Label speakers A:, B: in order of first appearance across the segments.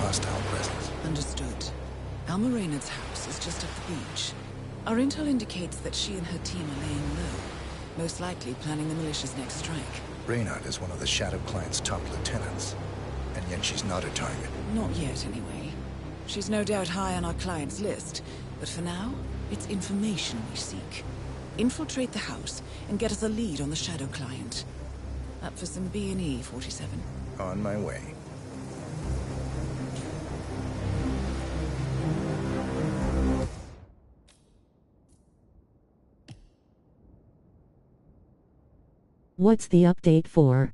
A: hostile presence.
B: Understood. Alma Reynard's house is just up the beach. Our intel indicates that she and her team are laying low, most likely planning the militia's next strike.
A: Reynard is one of the Shadow Client's top lieutenants, and yet she's not a target.
B: Not yet, anyway. She's no doubt high on our client's list, but for now, it's information we seek. Infiltrate the house and get us a lead on the Shadow Client. Up for some B&E, 47.
A: On my way.
C: What's the update for?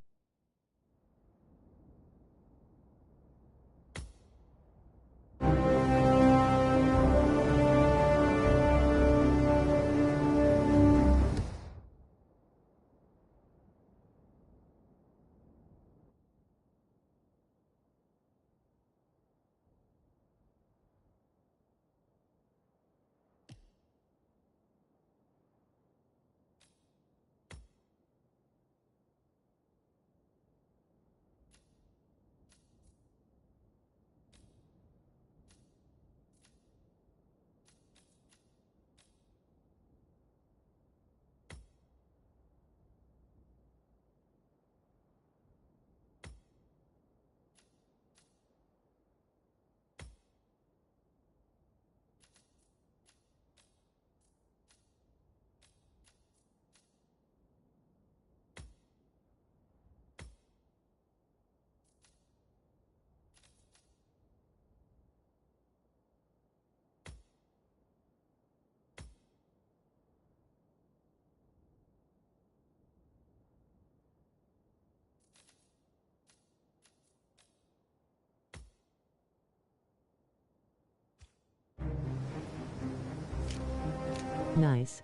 C: Nice.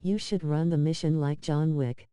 C: You should run the mission like John Wick.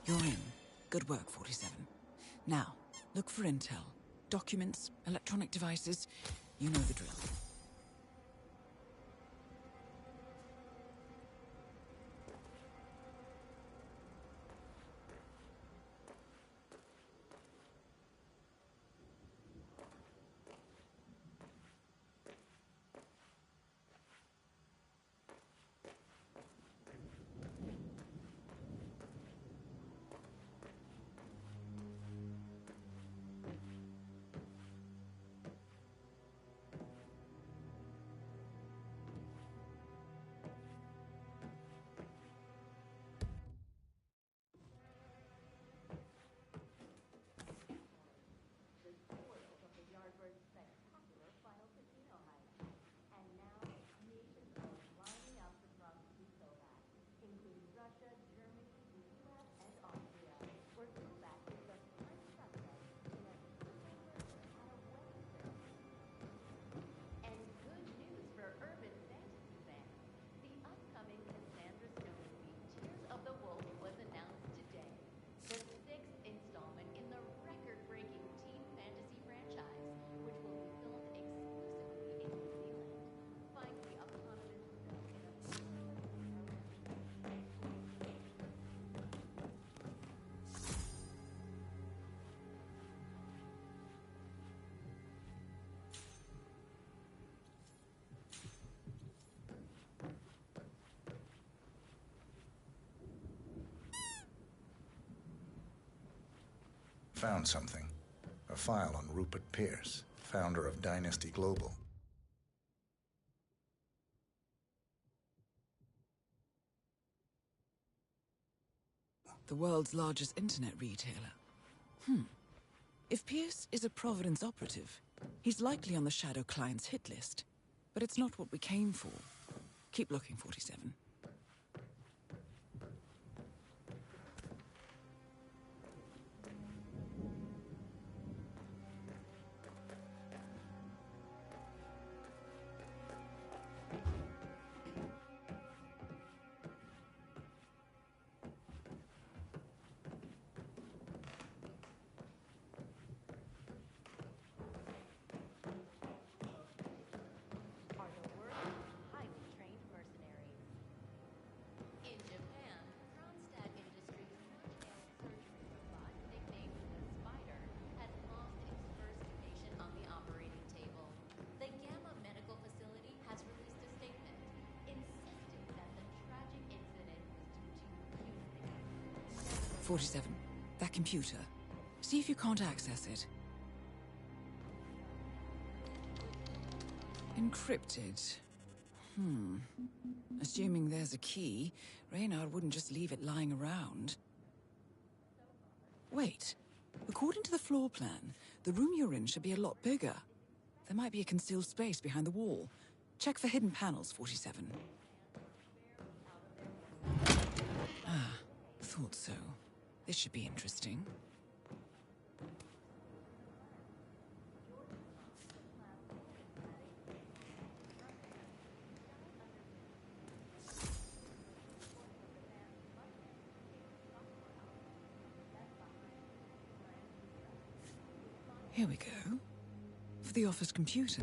B: You're in. Good work, 47. Now, look for intel. Documents, electronic devices. You know the drill.
A: Found something. A file on Rupert Pierce, founder of Dynasty Global.
B: The world's largest internet retailer. If Pierce is a Providence operative, he's likely on the Shadow Client's hit list. But it's not what we came for. Keep looking, 47.
D: The Gamma Medical Facility has released a statement insisting that the tragic incident was due to human.
B: 47. That computer. See if you can't access it. Encrypted. Assuming there's a key, Reynard wouldn't just leave it lying around. Wait. According to the floor plan, the room you're in should be a lot bigger. There might be a concealed space behind the wall. Check for hidden panels, 47. Ah, thought so. This should be interesting. Here we go. For the office computer.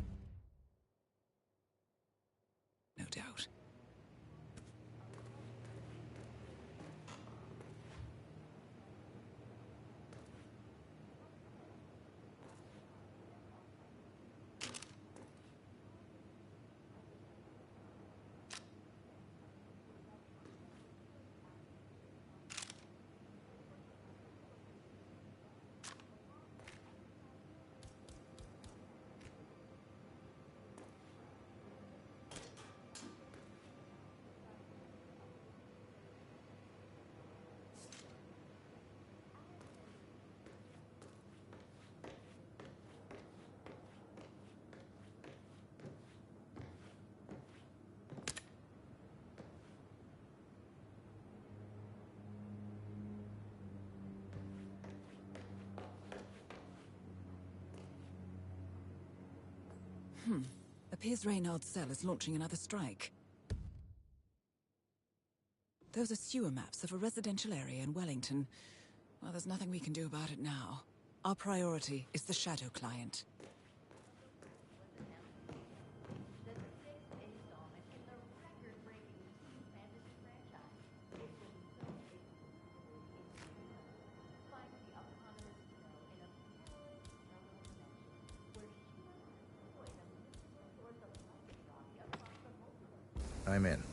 B: No doubt. Appears Reynard's cell is launching another strike. Those are sewer maps of a residential area in Wellington. Well, there's nothing we can do about it now. Our priority is the Shadow Client.
D: The sixth installment in the record-breaking teen fantasy franchise. It will be filmed exclusively in Japan. Find the eponymous hero in a perilous parallel dimension where she must exploit a mystical source of light body across the multiverse.
A: I'm in.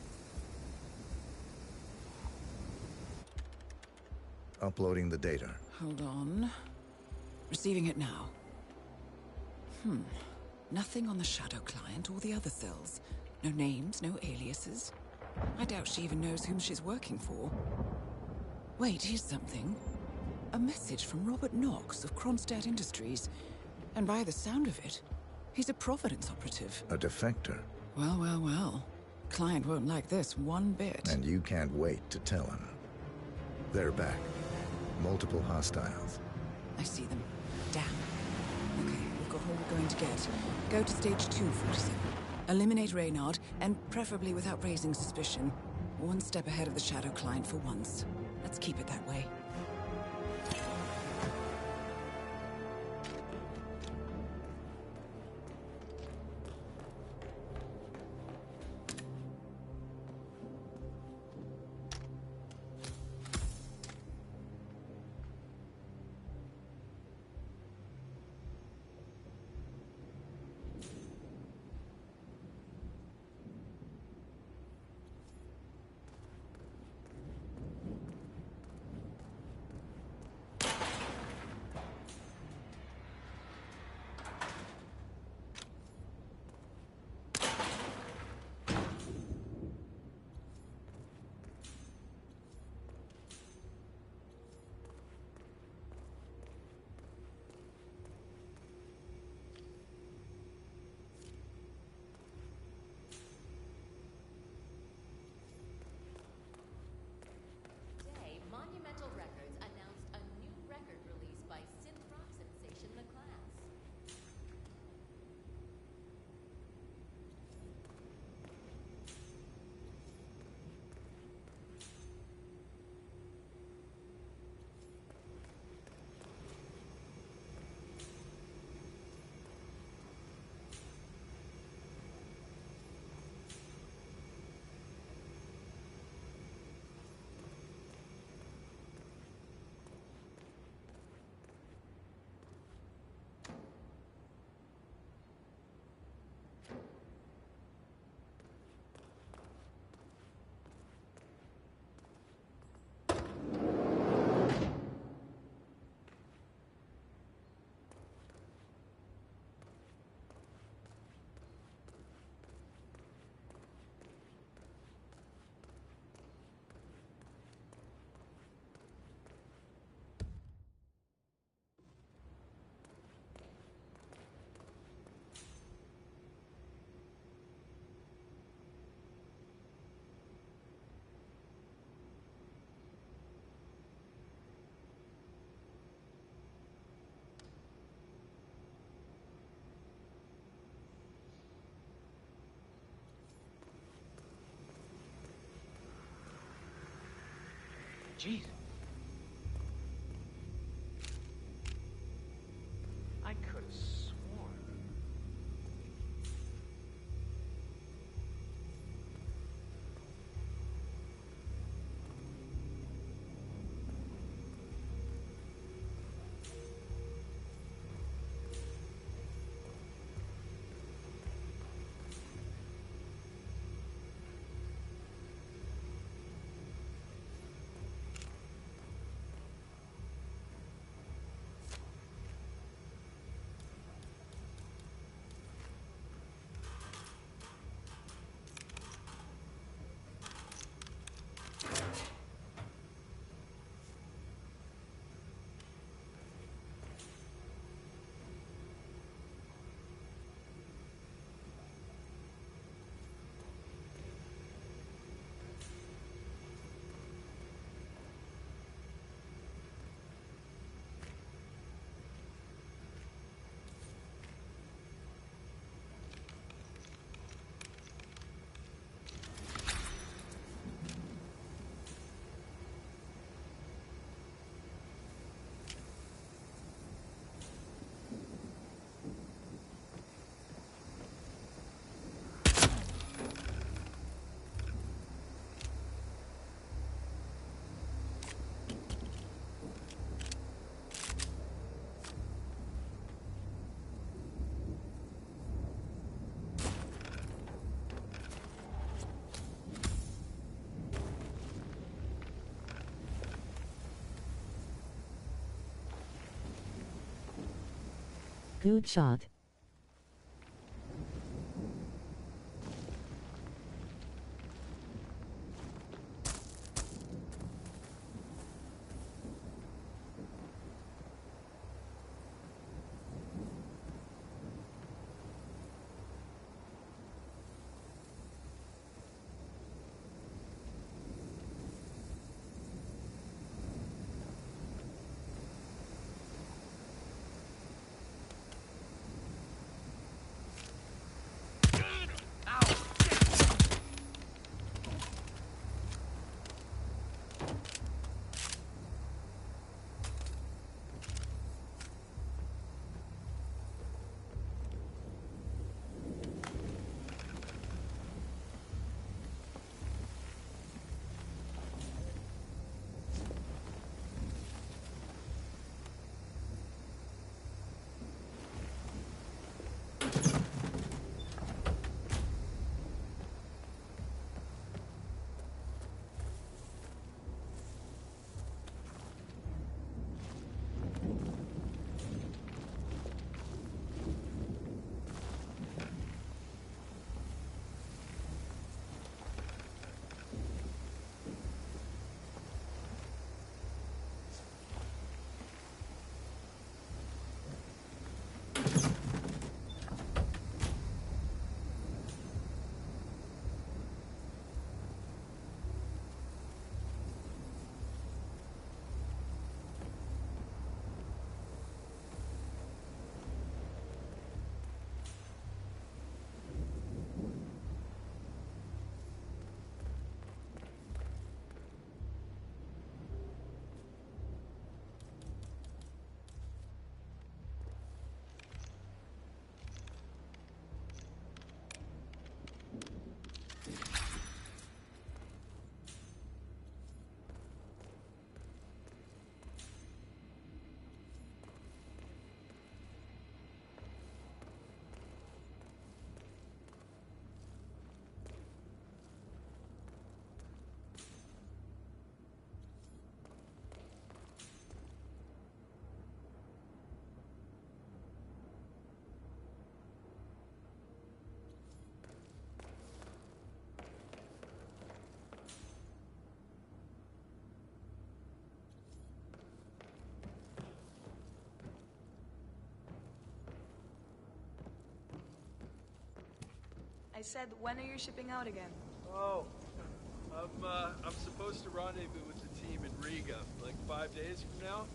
A: Uploading the data.
B: Hold on. Receiving it now. Nothing on the Shadow Client or the other cells. No names, no aliases. I doubt she even knows whom she's working for. Wait, here's something. A message from Robert Knox of Kronstadt Industries. And by the sound of it, he's a Providence operative.
A: A defector.
B: Well, well, well. Client won't like this one bit.
A: And you can't wait to tell him. They're back. Multiple hostiles.
B: I see them. Damn. Okay, we've got all we're going to get. Go to stage 2, 47. Eliminate Reynard, and preferably without raising suspicion. One step ahead of the Shadow Client for once. Let's keep it that way.
D: Today, Monumental Records announced a new record release by synth rock sensation The Class.
E: Jeez. I could have sworn.
C: Good shot.
F: I said, when are you shipping out again?
G: Oh, I'm supposed to rendezvous with the team in Riga, like 5 days from now.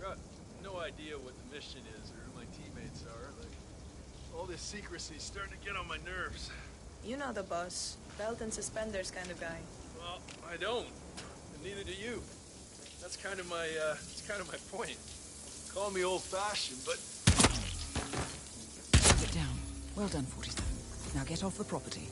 G: Got no idea what the mission is or who my teammates are. Like, all this secrecy's starting to get on my nerves.
F: You know the boss. Belt and suspenders kind of guy.
G: Well, I don't. And neither do you. That's kind of my point. Call me old-fashioned, but...
B: Sit down. Well done, 47. Now get off the property.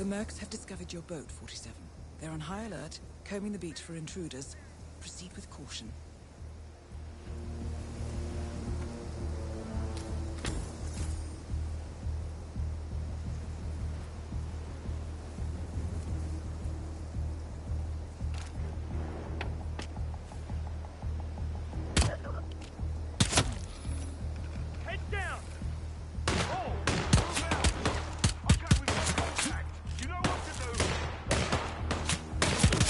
B: The Mercs have discovered your boat, 47. They're on high alert, combing the beach for intruders. Proceed with caution.
E: Head down! Oh! Move out! Okay, we've got contact! You know what to do!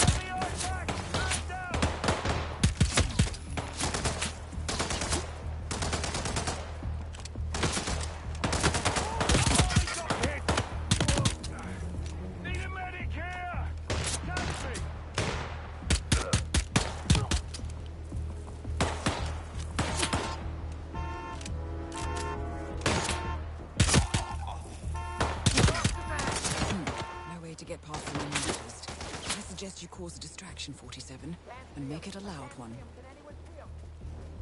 E: Heavy eye back! Stand down! Oh, got hit! Need a medic here! Taxi!
B: No way to get past them unnoticed. I suggest you cause a distraction, 47, and make it a loud one.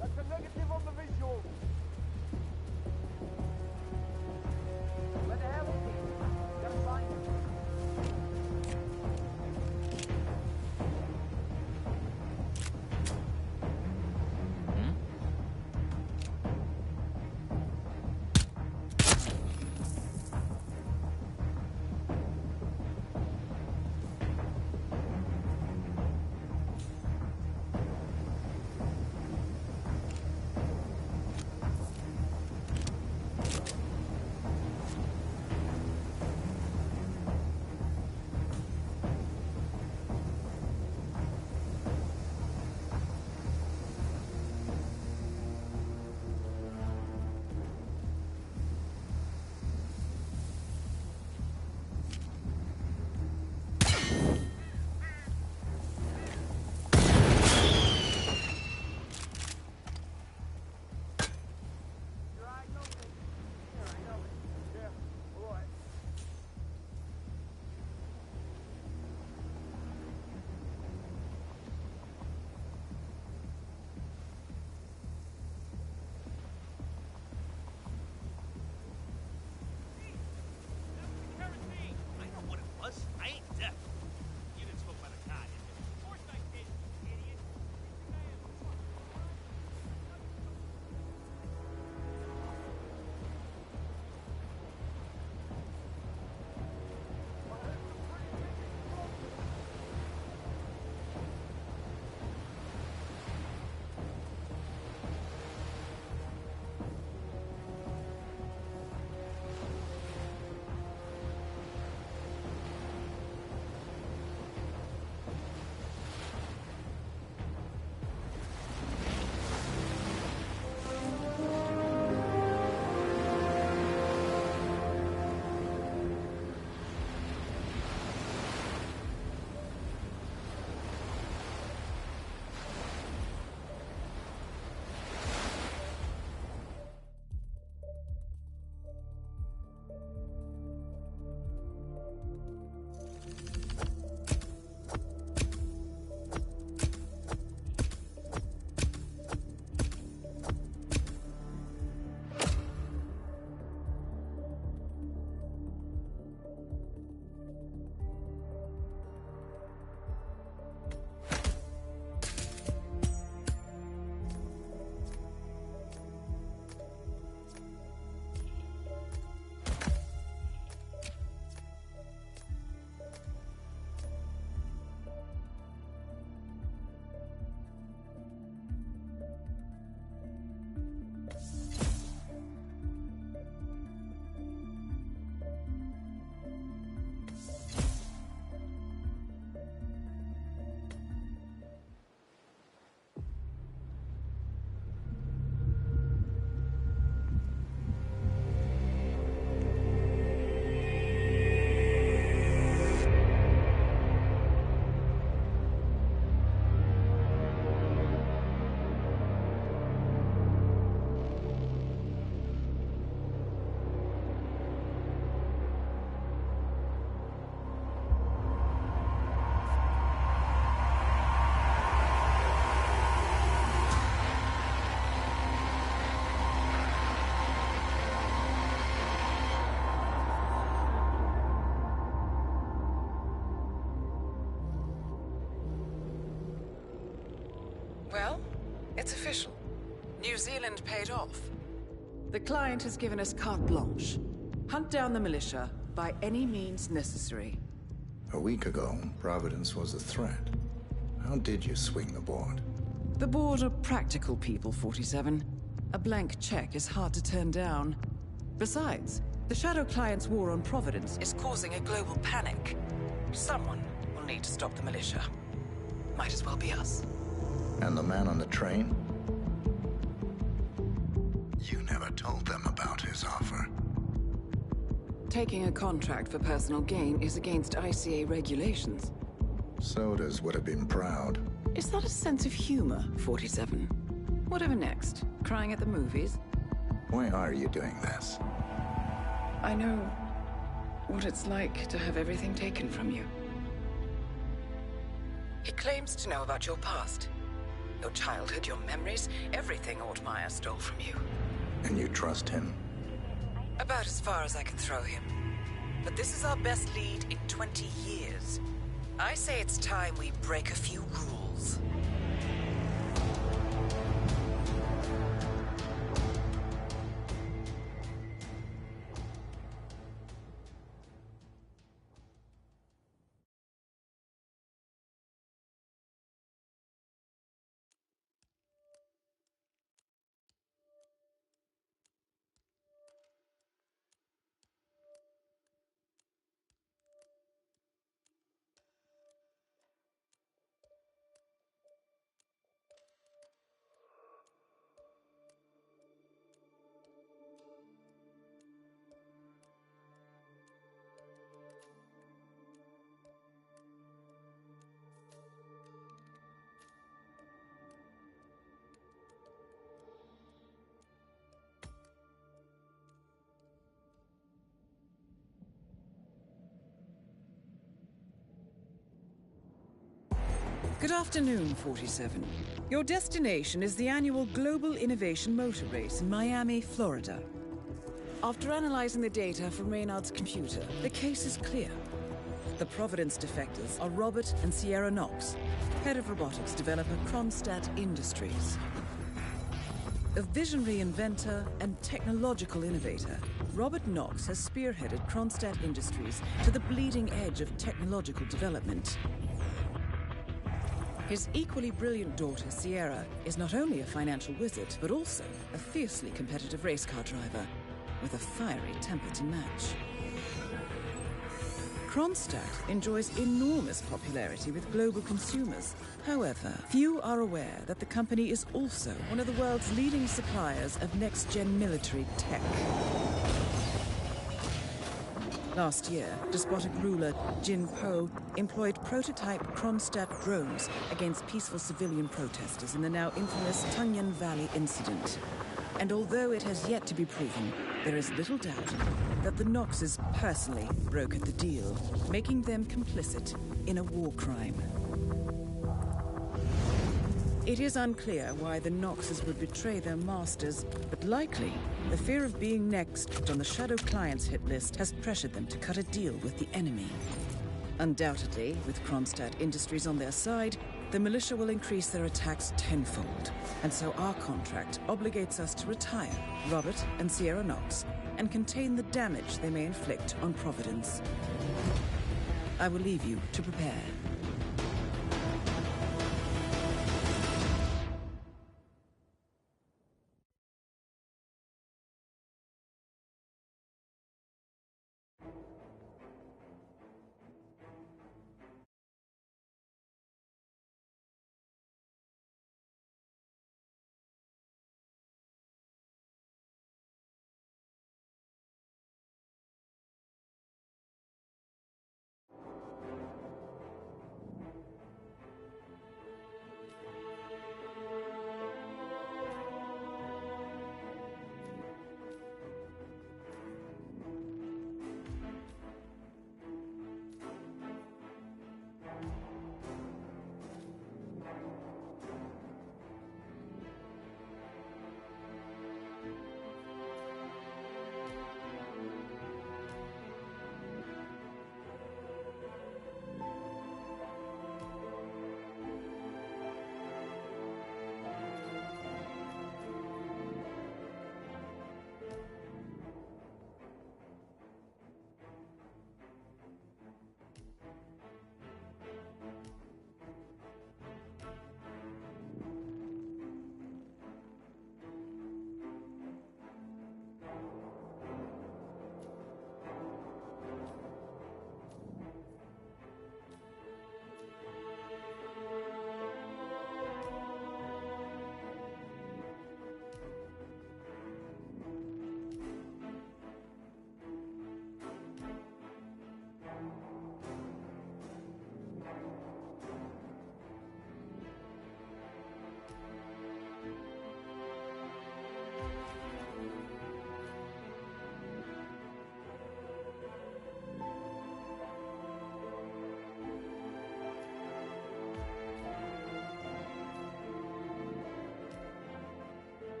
E: That's a negative on the visual.
D: Where the hell is he? Gotta find him.
B: Well, it's official. New Zealand paid off. The client has given us carte blanche. Hunt down the militia by any means necessary.
A: A week ago, Providence was a threat. How did you swing the board?
B: The board are practical people, 47. A blank check is hard to turn down. Besides, the Shadow Client's war on Providence is causing a global panic. Someone will need to stop the militia. Might as well be us.
A: And the man on the train? You never told them about his offer.
B: Taking a contract for personal gain is against ICA regulations.
A: Sodas would have been proud.
B: Is that a sense of humor, 47? Whatever next? Crying at the movies?
A: Why are you doing this?
B: I know what it's like to have everything taken from you. He claims to know about your past. Your childhood, your memories, everything Ortmeyer stole from you.
A: And you trust him?
B: About as far as I can throw him. But this is our best lead in 20 years. I say it's time we break a few rules. Good afternoon, 47. Your destination is the annual Global Innovation Motor Race in Miami, Florida. After analyzing the data from Reynard's computer, the case is clear. The Providence defectors are Robert and Sierra Knox, head of robotics developer Kronstadt Industries. A visionary inventor and technological innovator, Robert Knox has spearheaded Kronstadt Industries to the bleeding edge of technological development. His equally brilliant daughter, Sierra, is not only a financial wizard, but also a fiercely competitive race car driver, with a fiery temper to match. Kronstadt enjoys enormous popularity with global consumers. However, few are aware that the company is also one of the world's leading suppliers of next-gen military tech. Last year, despotic ruler Jin Po employed prototype Kronstadt drones against peaceful civilian protesters in the now infamous Tungan Valley incident. And although it has yet to be proven, there is little doubt that the Knoxes personally brokered the deal, making them complicit in a war crime. It is unclear why the Knoxes would betray their masters, but likely the fear of being next on the Shadow Client's hit list has pressured them to cut a deal with the enemy. Undoubtedly, with Kronstadt Industries on their side, the militia will increase their attacks tenfold, and so our contract obligates us to retire Robert and Sierra Knox and contain the damage they may inflict on Providence. I will leave you to prepare.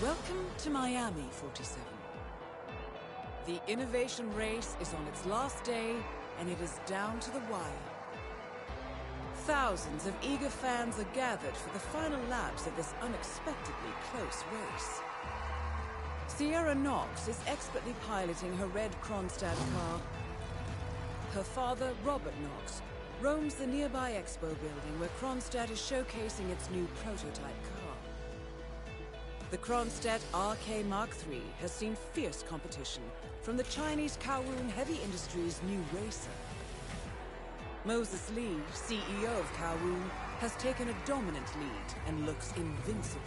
B: Welcome to Miami, 47. The innovation race is on its last day, and it is down to the wire. Thousands of eager fans are gathered for the final laps of this unexpectedly close race. Sierra Knox is expertly piloting her red Kronstadt car. Her father, Robert Knox, roams the nearby expo building where Kronstadt is showcasing its new prototype car. The Kronstadt RK Mark III has seen fierce competition from the Chinese Kowloon Heavy Industries' new racer. Moses Lee, CEO of Kowloon, has taken a dominant lead and looks invincible.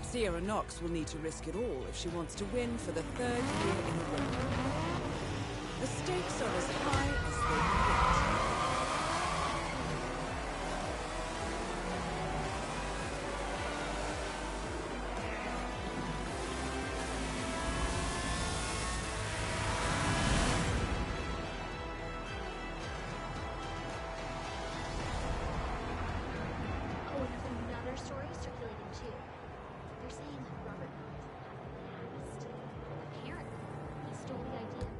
B: Sierra Knox will need to risk it all if she wants to win for the third year in a row. The stakes are as high as they can get.
D: Oh, and there's another story circulating too. They're saying that Robert Knox passed. Apparently, he stole the idea.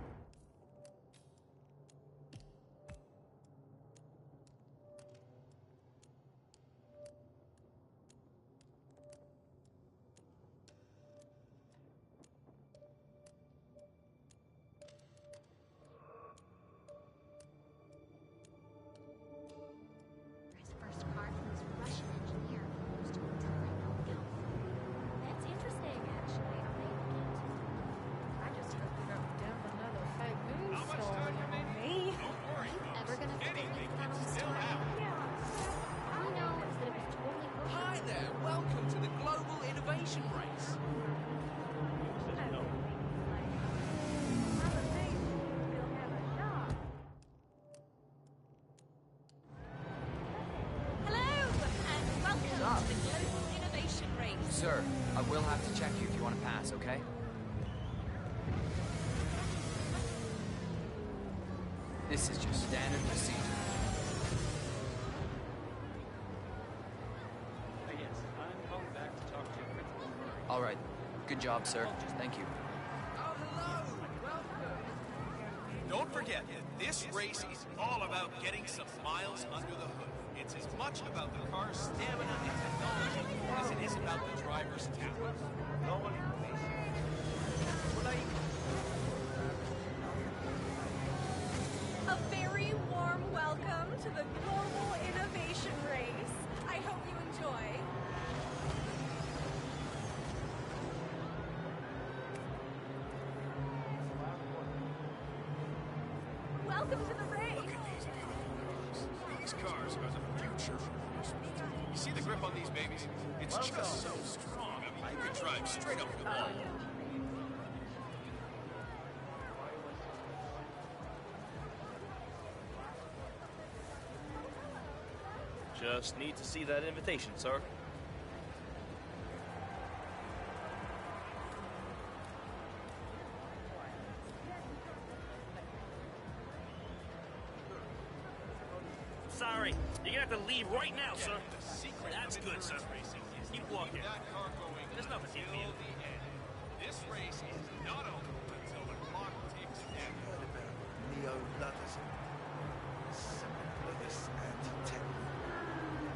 D: His first car from this Russian engineer who's doing design on California. That's interesting, actually. Are they looking into?
H: I just hope you don't dump another fake news story on me.
D: Are you ever gonna fix anything that on the story? All we know is that it was totally kosher.
I: Hi there, welcome to the Global Innovation Race.
F: Hello, and welcome to the Global Innovation Race.
I: Sir, I will have to check you if you want to pass, okay? This is just standard procedure.
J: Yes, I'm calling back to talk to Principal Murray.
I: All right, good job, sir. Thank you.
K: Oh, hello! Welcome! Don't forget that this race is all about getting some miles under the hood. It's as much about the car's stamina and technology as it is about the driver's talent.
F: A very warm welcome to the Global Innovation Race. I hope you enjoy. Welcome to the race.
K: These cars are the future. You see the grip on these babies? It's just so strong. I mean, you could drive straight up the wall.
J: Just need to see that invitation, sir. Sorry, you're gonna have to leave right now, sir. That's good, sir. Keep walking. There's nothing here for you.
K: This race is not over until the clock ticks down.
L: Neo-Ludism. This anti-tech.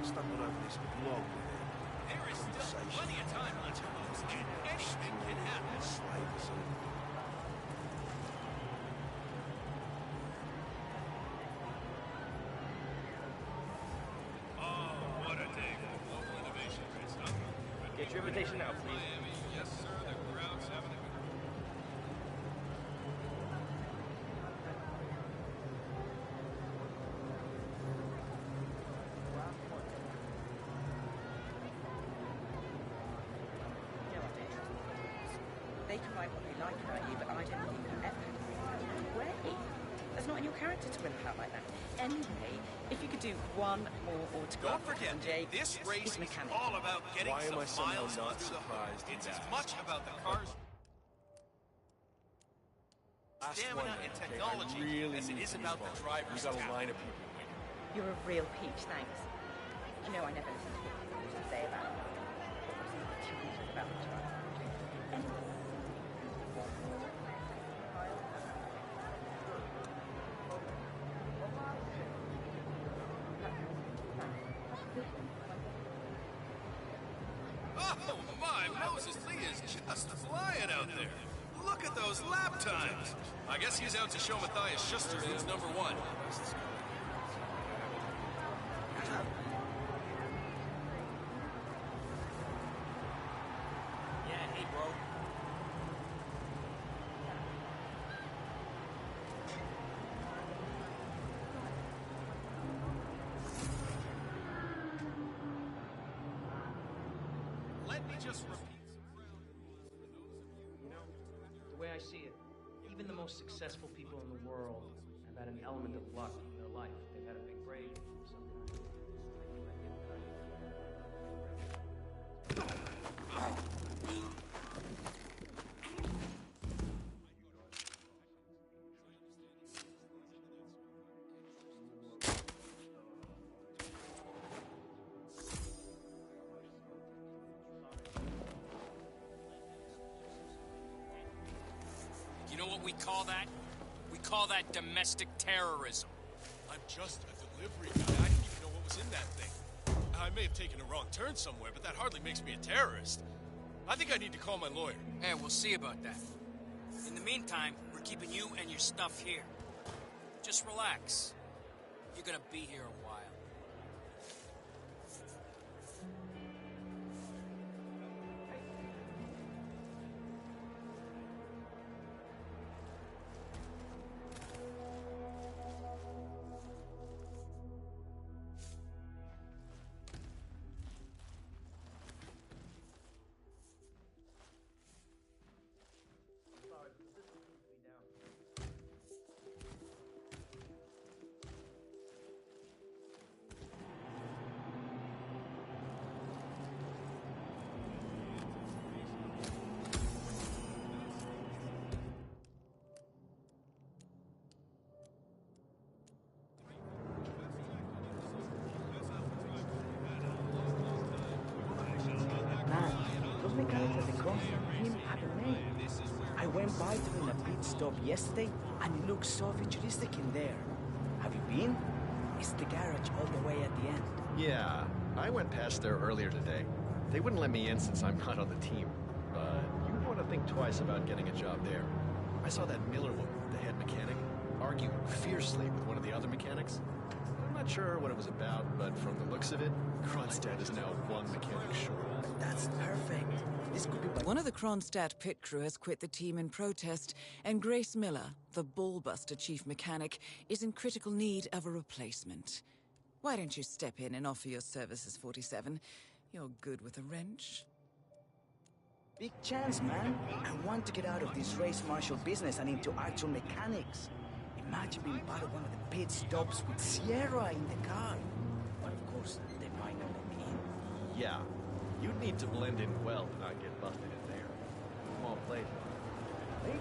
L: Stumbled over this blog with it.
K: There is still plenty of time left, folks, and anything can happen.
L: Slaves.
K: Oh, what a day for the Global Innovation Race, huh?
J: Get your invitation now, please.
K: Miami, yes, sir. The crowd's having a good.
M: They can write what they like about you, but I don't think you've ever had a way. That's not in your character to win out like that. Anyway, if you could do one more autograph
K: Don't forget,
M: from Jay,
K: this race
M: he's a
K: is
M: mechanic.
K: all about getting
J: Why am I
K: some
J: somehow
K: miles
J: not
K: under the
J: surprised
K: hood. It's
J: in
K: as
J: that?
K: much about the car's stamina and technology as it is about the driver's
J: You got a
K: talent.
J: line of people waiting.
M: You're a real peach, thanks. You know I never listen to what people used to say about what was talented about
K: My Moses, Lee is just flying out there. Look at those lap times. I guess he's out to show Matthias Schuster who's number one.
J: Yeah, hey, bro.
K: Let me just repeat.
N: You know, the way I see it, even the most successful people in the world have had an element of luck in their life. They've had a big break, some
J: You know what we call that? We call that domestic terrorism.
K: I'm just a delivery guy. I didn't even know what was in that thing. I may have taken a wrong turn somewhere, but that hardly makes me a terrorist. I think I need to call my lawyer.
J: Hey, we'll see about that. In the meantime, we're keeping you and your stuff here. Just relax. You're gonna be here a while.
O: Those mechanics at the Crossroad team have a name. I went by during a pit stop yesterday, and it looks so futuristic in there. Have you been? It's the garage all the way at the end.
P: Yeah, I went past there earlier today. They wouldn't let me in since I'm not on the team. But you'd want to think twice about getting a job there. I saw that Miller woman, the head mechanic, argue fiercely with one of the other mechanics. I'm not sure what it was about, but from the looks of it, Kronstadt is now one mechanic short.
O: That's perfect. This could be...
B: One of the Kronstadt pit crew has quit the team in protest, and Grace Miller, the ballbuster chief mechanic, is in critical need of a replacement. Why don't you step in and offer your services, 47? You're good with a wrench.
O: Big chance, man. I want to get out of this race marshal business and into actual mechanics. Imagine being part of one of the pit stops with Sierra in the car. But of course, they might not let me in.
P: Yeah, you'd need to blend in well to not get busted in there. Small place. Maybe.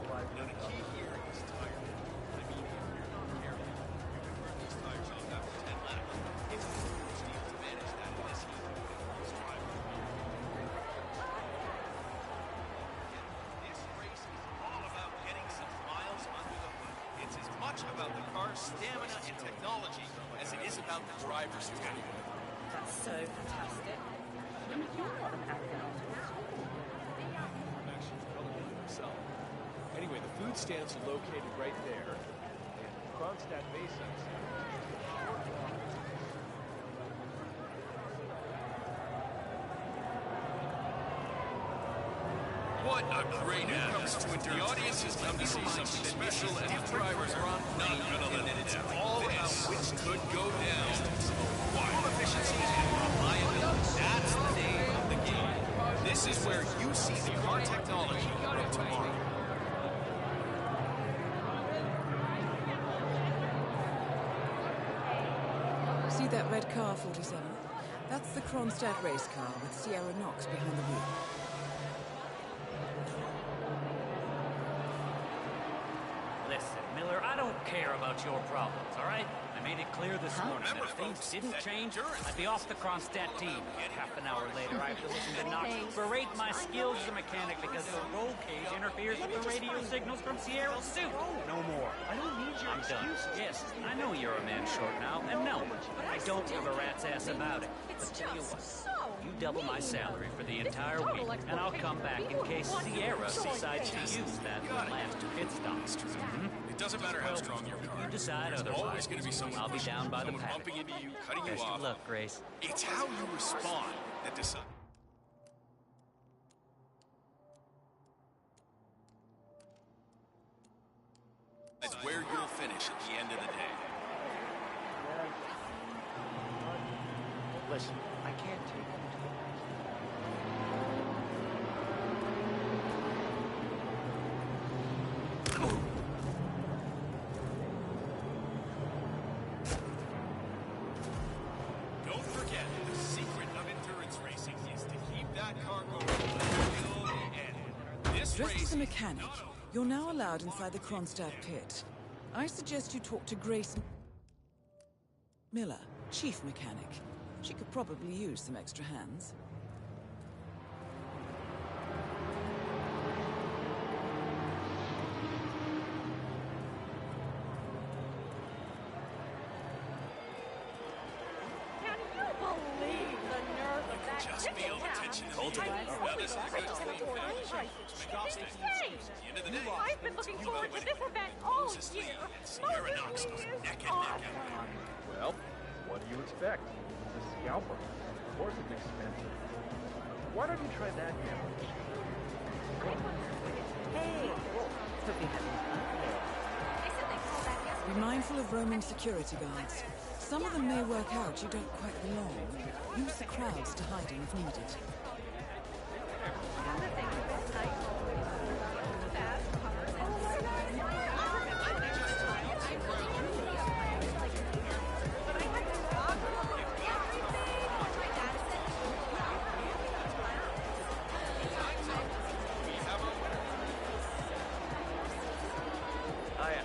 K: Now, the key here is tire. I mean, if you're not careful, you can burn these tires off after 10 laps. It's a huge deal to manage that in this heat. This race is all about getting some miles under the hood. It's as much about the car's stamina and technology as it is about the driver's skill.
M: That's so fantastic. I mean, you're not an astronaut.
L: I'm actually a colorblind myself. Anyway, the food stands are located right there. And Kronstadt Basics.
K: What a great atmosphere. The audience has come to see something special, and the drivers are on not gonna let it down. It's all about which could go down. Fuel efficiency and reliability. That's the name of the game. This is where you see the car technology of tomorrow.
B: See that red car, 47? That's the Kronstadt race car with Sierra Knox behind the wheel.
Q: Listen, Miller, I don't care about your problems, all right? I made it clear this morning that if things didn't change, I'd be off the Kronstadt team. Half an hour later, I have to listen to Knox berate my skills as a mechanic because the roll cage interferes with the radio signals from Sierra's suit. No more.
L: I don't need your
Q: excuses. Yes, I know you're a man short now, and no, I don't give a rat's ass about it.
F: It's
Q: But tell you
F: just
Q: what,
F: so
Q: you double my salary for the entire week, and I'll come back in case Sierra decides to use that last pit stop.
K: It doesn't matter how strong your car
Q: You
K: is.
Q: decide
K: There's
Q: otherwise.
K: always going to be someone
Q: I'll be
K: pushing
Q: down
K: you,
Q: by the
K: someone
Q: paddock.
K: bumping into you, cutting you
Q: Best
K: off.
Q: of luck, Grace.
K: It's how you respond that decides where you'll finish at the end of the day.
O: Listen, I can't take you to the
K: Don't forget, the secret of endurance racing is to keep that car going until the end. This
B: Dressed
K: race
B: as a mechanic, you're now allowed inside the Kronstadt pit. I suggest you talk to Grace Miller, chief mechanic. She could probably use some extra hands.
F: Can you believe the nerve of that
K: Just
F: chicken
K: feel the
F: town?
K: tension in the
F: I
K: air.
F: mean,
K: Now,
F: holy
K: this is
F: crap,
K: a
F: it's
K: good
F: an
K: thing.
F: orange
K: Just
F: rice.
K: make
F: It's
K: mistakes.
F: insane.
K: At the end of the day,
F: I've been looking forward to this event all year.
K: Sierra Knox goes neck and neck out there.
L: Well, what do you expect? It's a scalper. Of course it's expensive. Why don't you try that camera?
M: Hey! Hope you having fun.
B: Be mindful of roaming security guards. Some of them may work out you don't quite belong. Use the crowds to hide in if needed.
L: Oh, yeah.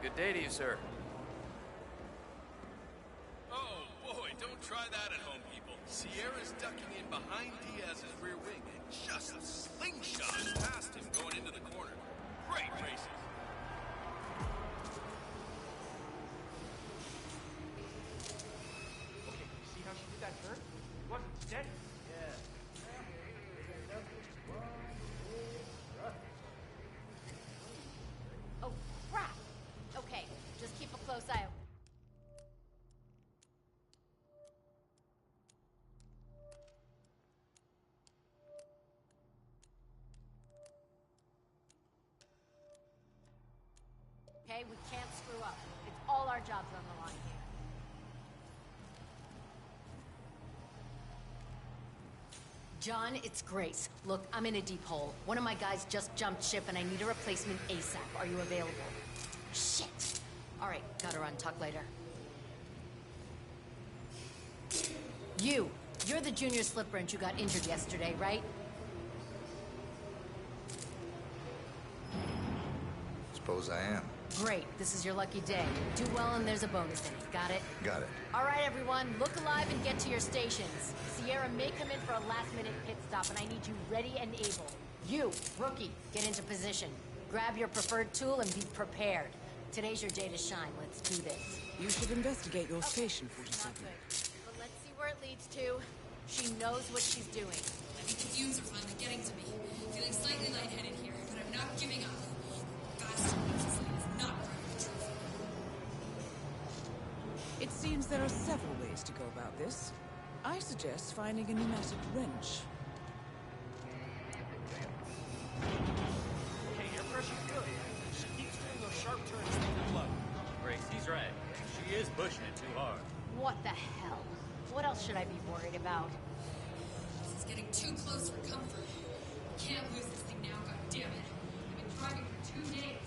R: Good day to you, sir.
K: Oh, boy, don't try that at home, people. Sierra's ducking in behind Diaz's rear wing and just slingshot past him going into the corner. Great races.
N: Okay, you see how she did that turn? It wasn't steady. Yeah.
D: Oh, crap! Okay, just keep a close eye open. Okay, we can't screw up. It's all our jobs on the line here. John, it's Grace. Look, I'm in a deep hole. One of my guys just jumped ship and I need a replacement ASAP. Are you available? Shit! All right, gotta run. Talk later. You're the junior slip wrench who got injured yesterday, right?
A: Suppose I am.
D: Great, this is your lucky day. Do well and there's a bonus in it. Got it?
A: Got it.
D: All right, everyone, look alive and get to your stations. Sierra may come in for a last-minute pit stop, and I need you ready and able. You, rookie, get into position. Grab your preferred tool and be prepared. Today's your day to shine. Let's do this.
B: You should investigate your station, 47.
D: But let's see where it leads to. She knows what she's doing.
S: I think the fumes are finally getting to me. Feeling slightly lightheaded here, but I'm not giving up. Bastard legislator is not part of the trophy.
B: It seems there are several ways to go about this. I suggest finding a pneumatic wrench.
N: Okay, air pressure's good. She keeps doing those sharp turns through the glove.
Q: Grace, he's right. She is pushing it too hard.
D: What the hell? What else should I be worried about?
S: This is getting too close for comfort. We can't lose this thing now, goddammit. I've been driving for 2 days.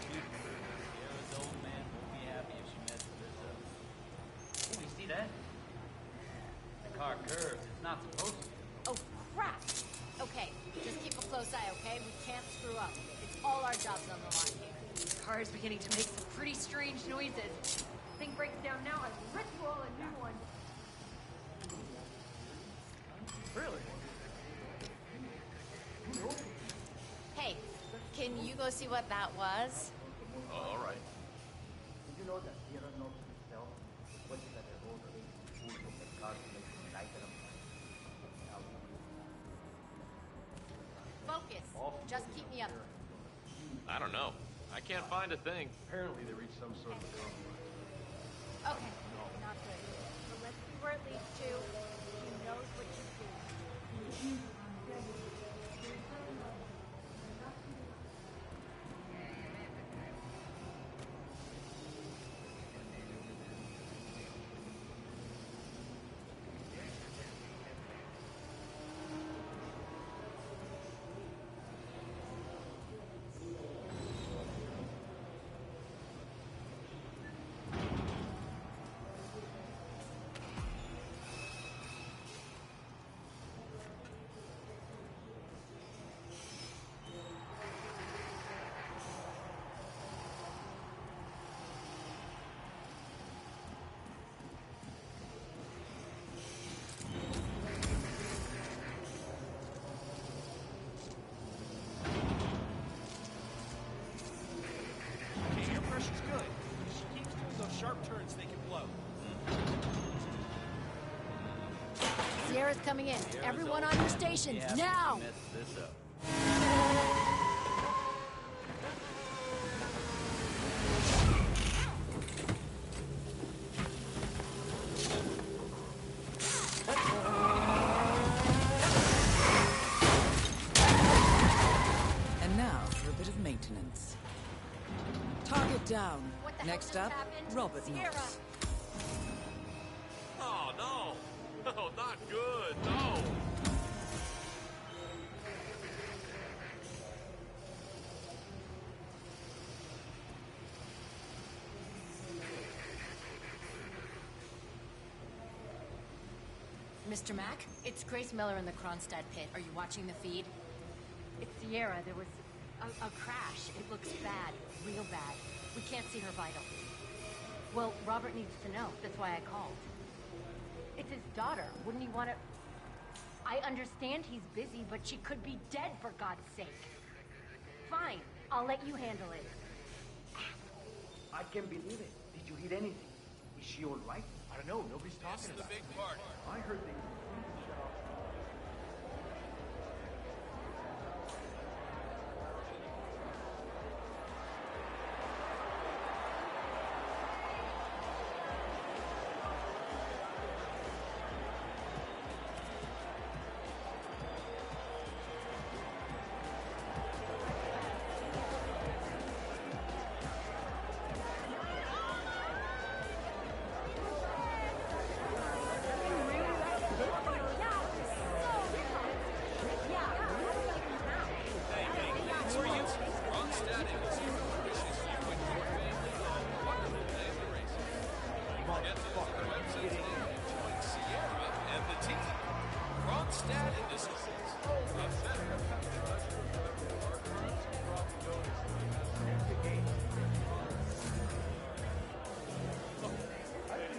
Q: Sierra's old man won't be happy if she messes this up. Oh, you see that? The car curves. It's not supposed to.
D: Oh, crap! Okay, just up. It's all our jobs on the line here. This car is beginning to make some pretty strange noises. Thing breaks down now, I ritual a new one.
L: Really?
D: Hey, can you go see what that was?
K: All right.
N: Did you know that Sierra knows herself what is at the road of food of the car to make it lighter?
D: Focus. Just keep me up.
K: I don't know. I can't find a thing.
L: Apparently they reached some sort of compromise.
D: Okay, not good. But let's see where it leads to. He knows what you do.
I: Air pressure's good. She keeps doing those sharp turns they can blow.
D: Sierra's coming in. Everyone on your stations, now!
Q: Mess this up.
B: And now for a bit of maintenance. Target down.
D: What the hell
B: Next
D: just
B: up,
D: happened?
B: Robert
D: Sierra!
B: Knox.
K: Oh, no. No, not good. No.
D: Mr. Mack, it's Grace Miller in the Kronstadt pit. Are you watching the feed? It's Sierra. There was a crash. It looks bad. Real bad. We can't see her vitals. Well, Robert needs to know. That's why I called. It's his daughter. Wouldn't he want to... I understand he's busy, but she could be dead, for God's sake. Fine. I'll let you handle it.
N: I can't believe it. Did you hear anything? Is she all right?
L: I don't know. Nobody's talking about
K: the big party.
L: I heard they completely shut off.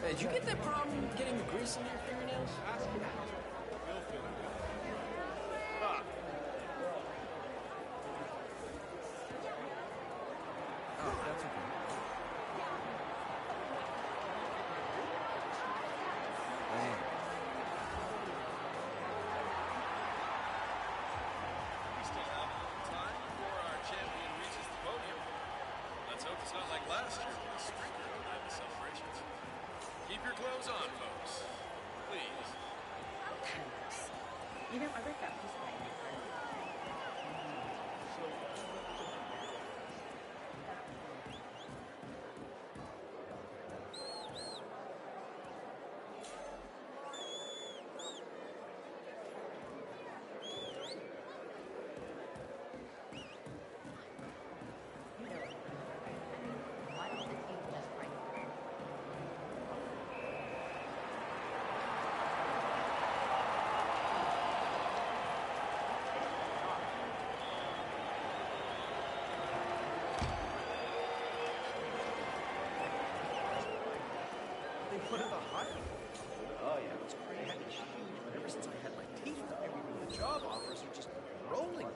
I: Did you get that problem getting the grease in your fingernails?
B: Oh, that's okay. Hey.
G: We still have a little time before our champion reaches the podium. Let's hope it's not like last year with a streaker at the celebrations. Keep your clothes on, folks. Please.
M: You know, I read that piece of
I: What are the hiring? Oh yeah, it's crazy. But ever since I had my teeth done, the job offers are just rolling.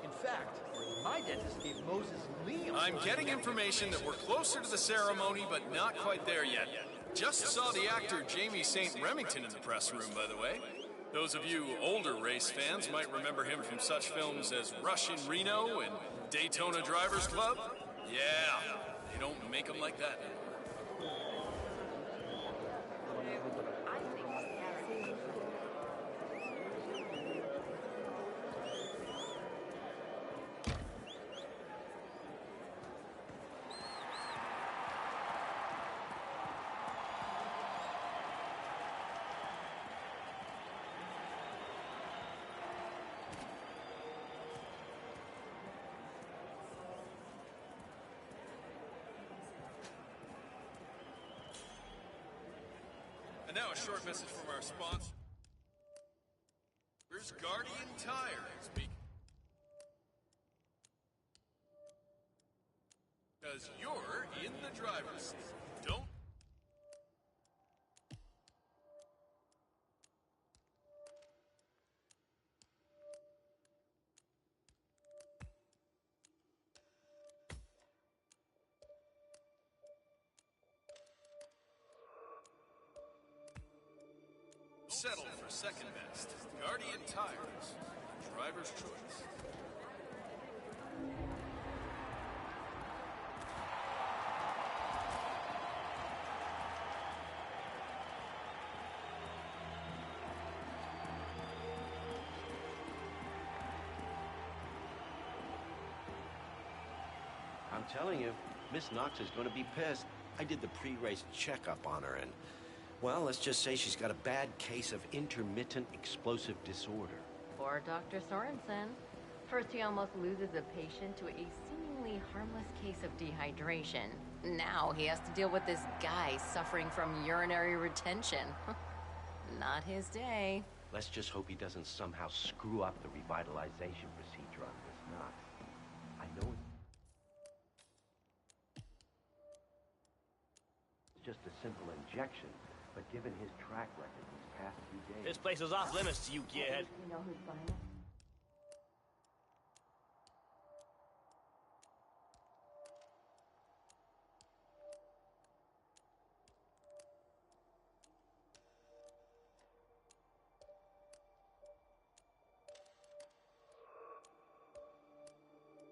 I: In fact, my dentist gave Moses Liam.
K: I'm getting information that we're closer to the ceremony, but not quite there yet. Just saw the actor Jamie St. Remington in the press room, by the way. Those of you older race fans might remember him from such films as Rush in Reno and Daytona Drivers Club. Yeah, they don't make them like that anymore. And now a short message from our sponsor. Here's Guardian Tires. Because you're in the driver's seat. Don't. Settle for second best. Guardian Tires. Driver's choice.
T: I'm telling you, Miss Knox is going to be pissed. I did the pre-race checkup on her, and, well, let's just say she's got a bad case of intermittent explosive disorder.
U: Poor Dr. Sorensen. First, he almost loses a patient to a seemingly harmless case of dehydration. Now he has to deal with this guy suffering from urinary retention. Not his day.
T: Let's just hope he doesn't somehow screw up the revitalization procedure on Miss Knox. I know it's just a simple injection, but given his track record these past few days...
I: This place is off limits to you, kid.
U: You know who's buying it?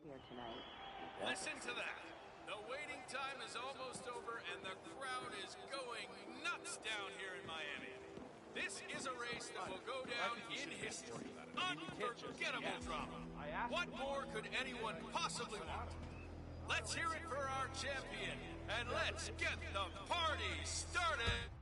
U: Here tonight.
K: Listen to that. The waiting time is almost over and the crowd is going nuts down here in Miami. This is a race that will go down in history. Unforgettable drama. What more could anyone possibly want? Let's hear it for our champion and let's get the party started.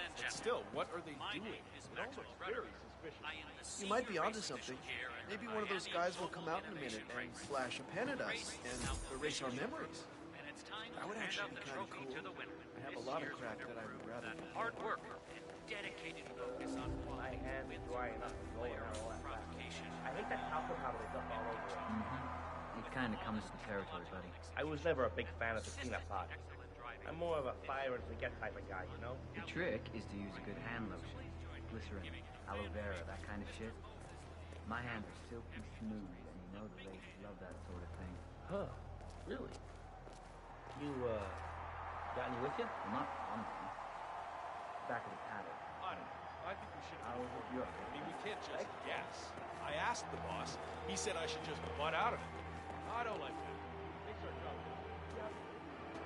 J: and
L: But
J: gentlemen,
L: still, what are they
J: my
L: doing?
J: name is
L: It all
J: Maxwell
L: looks
J: Rudder.
L: very suspicious.
J: I am the
I: You might be
J: senior
I: onto
J: race
I: something.
J: official here at
I: Maybe
J: the
I: one of those
J: Miami
I: guys will
J: Global
I: come out in a
J: Innovation
I: minute and
J: Race.
I: flash a pen at us
J: Race
I: and
J: is now
I: erase our
J: officially
I: memories.
J: approved, and it's time
I: That would
J: to hand
I: actually
J: out
I: be
J: the
I: kind of
J: trophy
I: cool.
J: to the winner.
I: I have a
J: This
I: lot of
J: year's
I: crap
J: winner
I: that I would
J: proved
I: rather
J: that
I: forget.
J: hard work and dedicated focus on quality wins over flair and provocation.
N: I hate that alpha powder they dumped all over it.
C: It kind of comes with the territory, buddy.
N: I was never a big fan of the peanut pot. I'm more of a fire and forget type of guy, you know?
C: The trick is to use a good hand lotion. Glycerin, aloe vera, that kind of shit. My hands are silky smooth, and you know the ladies love that sort of thing.
N: Huh. Really? You, got any with you?
C: Well, not on me. Back of the paddle.
L: I think we should.
C: I'll hook you up.
L: I mean, we can't just guess. I asked the boss. He said I should just butt out of it. I don't like that. Makes our job difficult.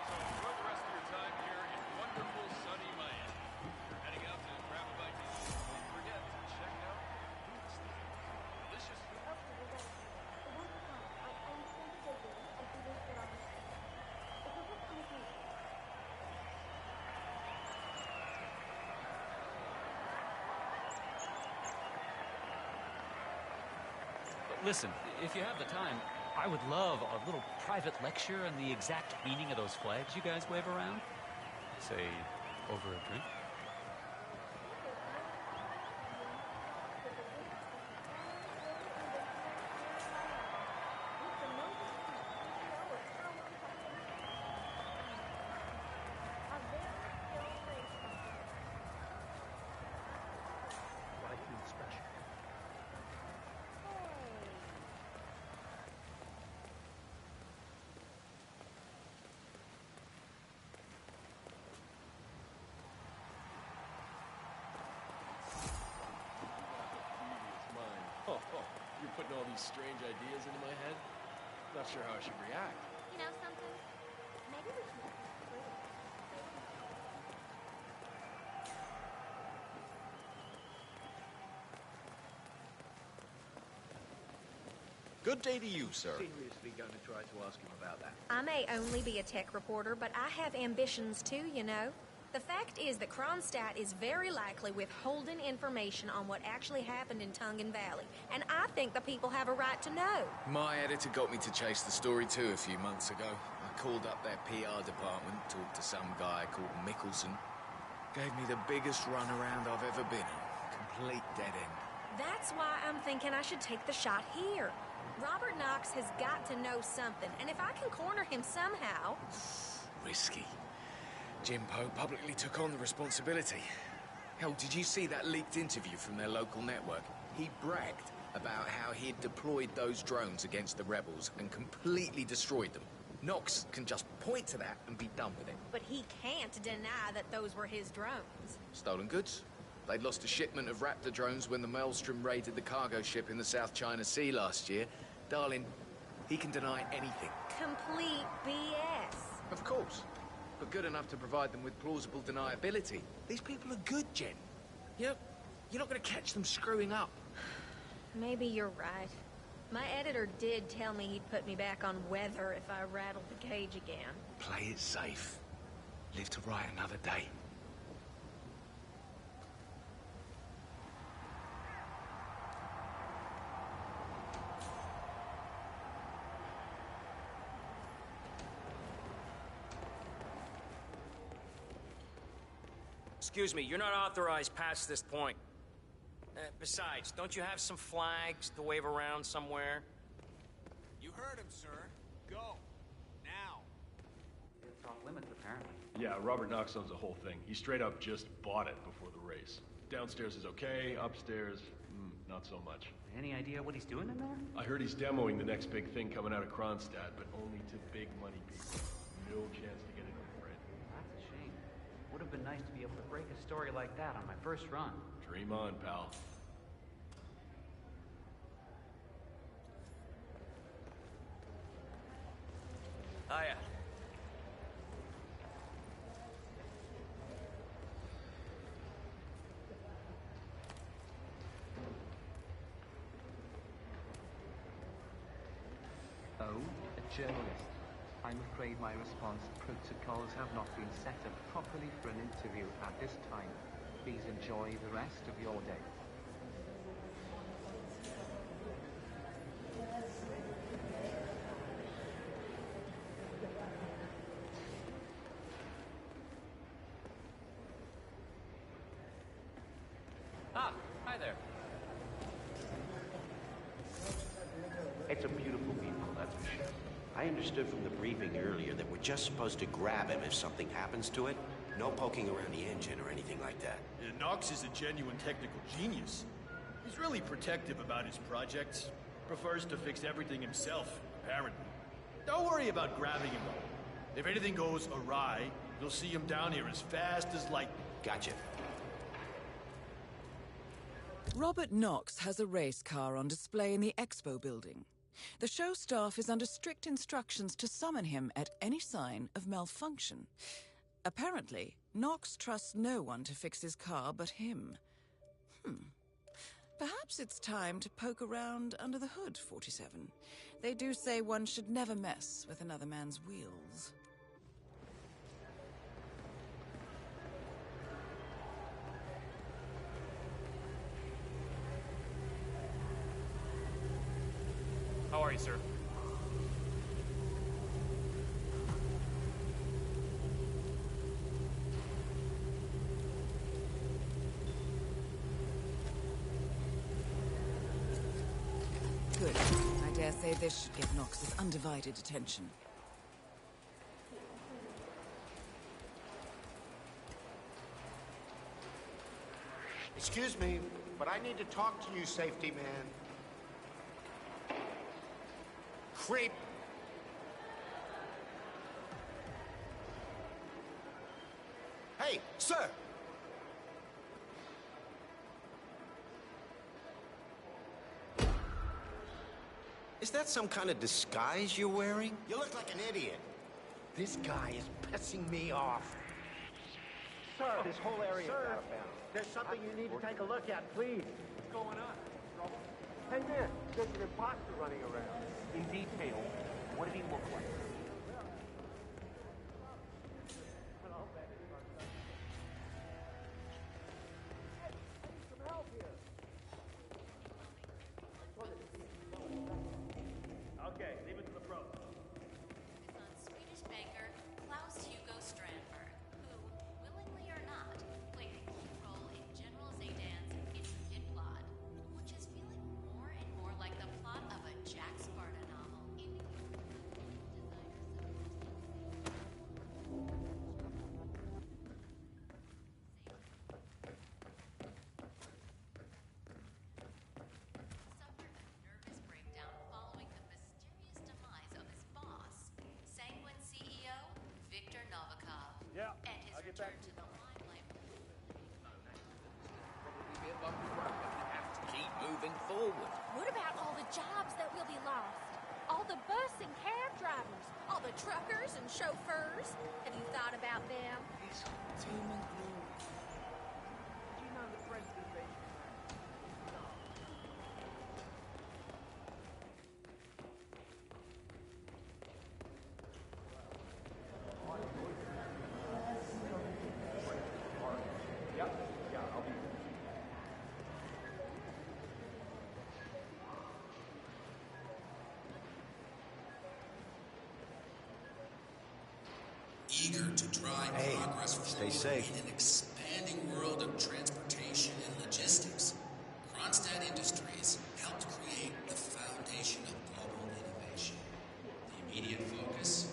G: So enjoy the rest of your time here in wonderful sunny Miami. You're heading out to grab a bite to eat. Don't forget to check out Food Stand. Delicious food.
Q: Listen, if you have the time, I would love a little private lecture on the exact meaning of those flags you guys wave around. Say, over a drink?
N: What I feel special.
L: It's mine. Oh, you're putting all these strange ideas into my head? Not sure how I should react.
D: You know something? Maybe we should.
P: Good day to you, sir.
I: Seriously going to try to ask him about that.
F: I may only be a tech reporter, but I have ambitions too, you know. The fact is that Kronstadt is very likely withholding information on what actually happened in Tungan Valley, and I think the people have a right to know.
V: My editor got me to chase the story too a few months ago. I called up their PR department, talked to some guy called Mickelson. Gave me the biggest runaround I've ever been on. Complete dead end.
F: That's why I'm thinking I should take the shot here. Robert Knox has got to know something, and if I can corner him somehow...
V: Risky. Jim Poe publicly took on the responsibility. Hell, did you see that leaked interview from their local network? He bragged about how he'd deployed those drones against the rebels and completely destroyed them. Knox can just point to that and be done with it.
F: But he can't deny that those were his drones.
V: Stolen goods. They'd lost a shipment of Raptor drones when the Maelstrom raided the cargo ship in the South China Sea last year. Darling, he can deny anything.
F: Complete BS.
V: Of course. But good enough to provide them with plausible deniability. These people are good, Jen. You're not going to catch them screwing up.
F: Maybe you're right. My editor did tell me he'd put me back on weather if I rattled the cage again.
V: Play it safe. Live to write another day.
J: Excuse me, you're not authorized past this point. Besides, don't you have some flags to wave around somewhere?
K: You heard him, sir. Go. Now.
C: It's off limits, apparently.
L: Yeah, Robert Knox owns the whole thing. He straight up just bought it before the race. Downstairs is okay, upstairs, not so much.
C: Any idea what he's doing in there?
L: I heard he's demoing the next big thing coming out of Kronstadt, but only to big money people. no chance to get it on print.
C: That's a shame. Would have been nice to be able to break a story like that on my first run.
L: Dream on, pal.
R: Hiya.
E: Oh, a journalist. I'm afraid my response protocols have not been set up properly for an interview at this time. Please enjoy the rest of your day.
R: Ah, hi there.
T: It's a beautiful vehicle, that's for sure. I understood from the briefing earlier that we're just supposed to grab him if something happens to it. No poking around the engine or anything like that.
I: Knox is a genuine technical genius. He's really protective about his projects. Prefers to fix everything himself, apparently. Don't worry about grabbing him, though. If anything goes awry, you'll see him down here as fast as lightning.
T: Gotcha.
B: Robert Knox has a race car on display in the expo building. The show staff is under strict instructions to summon him at any sign of malfunction. Apparently, Knox trusts no one to fix his car but him. Perhaps it's time to poke around under the hood, 47. They do say one should never mess with another man's wheels.
R: How are you, sir?
B: Good. I dare say this should get Knox's undivided attention.
H: Excuse me, but I need to talk to you, safety man. Creep! Hey, sir!
T: Is that some kind of disguise you're wearing?
H: You look like an idiot. This guy is pissing me off. Sir, this whole area is out of bounds. There's something you need to take a look at, please.
E: What's going on? Trouble?
H: Hey, man, there's an imposter running around.
E: In detail, what did he look like?
I: Okay, leave it to the pros.
S: It's on Swedish banker Klaus Hugo Strandberg, who, willingly or not, played a key role in General Zaydan's intricate plot, which is feeling more and more like the plot of a Jack Sparta novel. Suffered a nervous breakdown following the mysterious demise of his boss, Sanguine CEO Viktor Novikov, and his return to the limelight.
V: Probably be a bumpy road, but we have to keep moving forward.
F: What about all the jobs that will be lost? All the bus and cab drivers, all the truckers and chauffeurs? Have you thought about them?
V: It's doom and gloom.
E: Do you know the president
W: Eager to drive progress forward
T: safe.
W: in an expanding world of transportation and logistics, Kronstadt Industries helped create the foundation of global innovation. The immediate focus?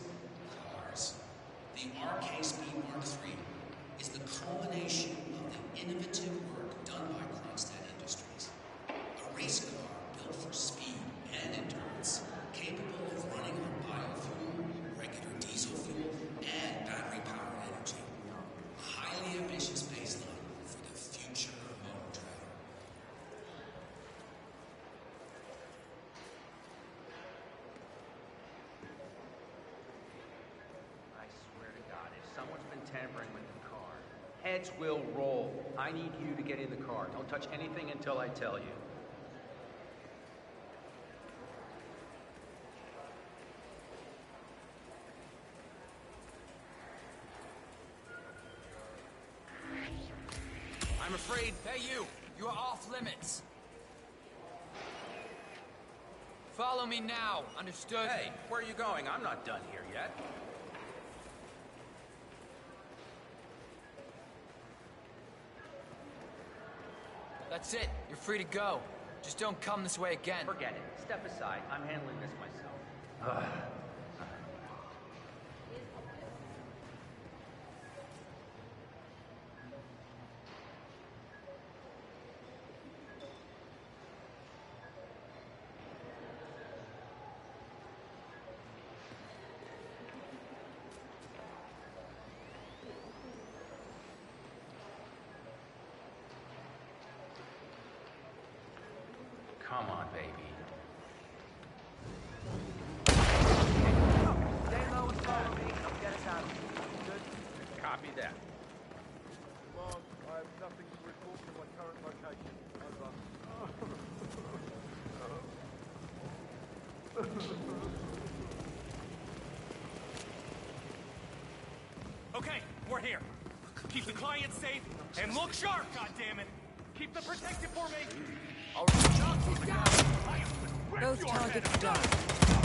W: Cars. The RK-Speed Mark III is the culmination of the innovative work done by Kronstadt Industries. A race car built for speed and endurance, capable of running on biofuel, regular diesel fuel,
N: Heads will roll. I need you to get in the car. Don't touch anything until I tell you.
R: I'm afraid, hey you are off limits. Follow me now, understood?
N: Hey, where are you going? I'm not done here yet.
R: That's it, you're free to go. Just don't come this way again.
N: Forget it. Step aside. I'm handling this myself. Come on, baby. Stay low and follow me. Don't get us out of here. Good? Copy that.
L: Mark, I have nothing to report from my current location. Over.
A: Okay, we're here. Keep the client safe and look sharp, goddammit! Keep the protective formation!
B: Both targets down.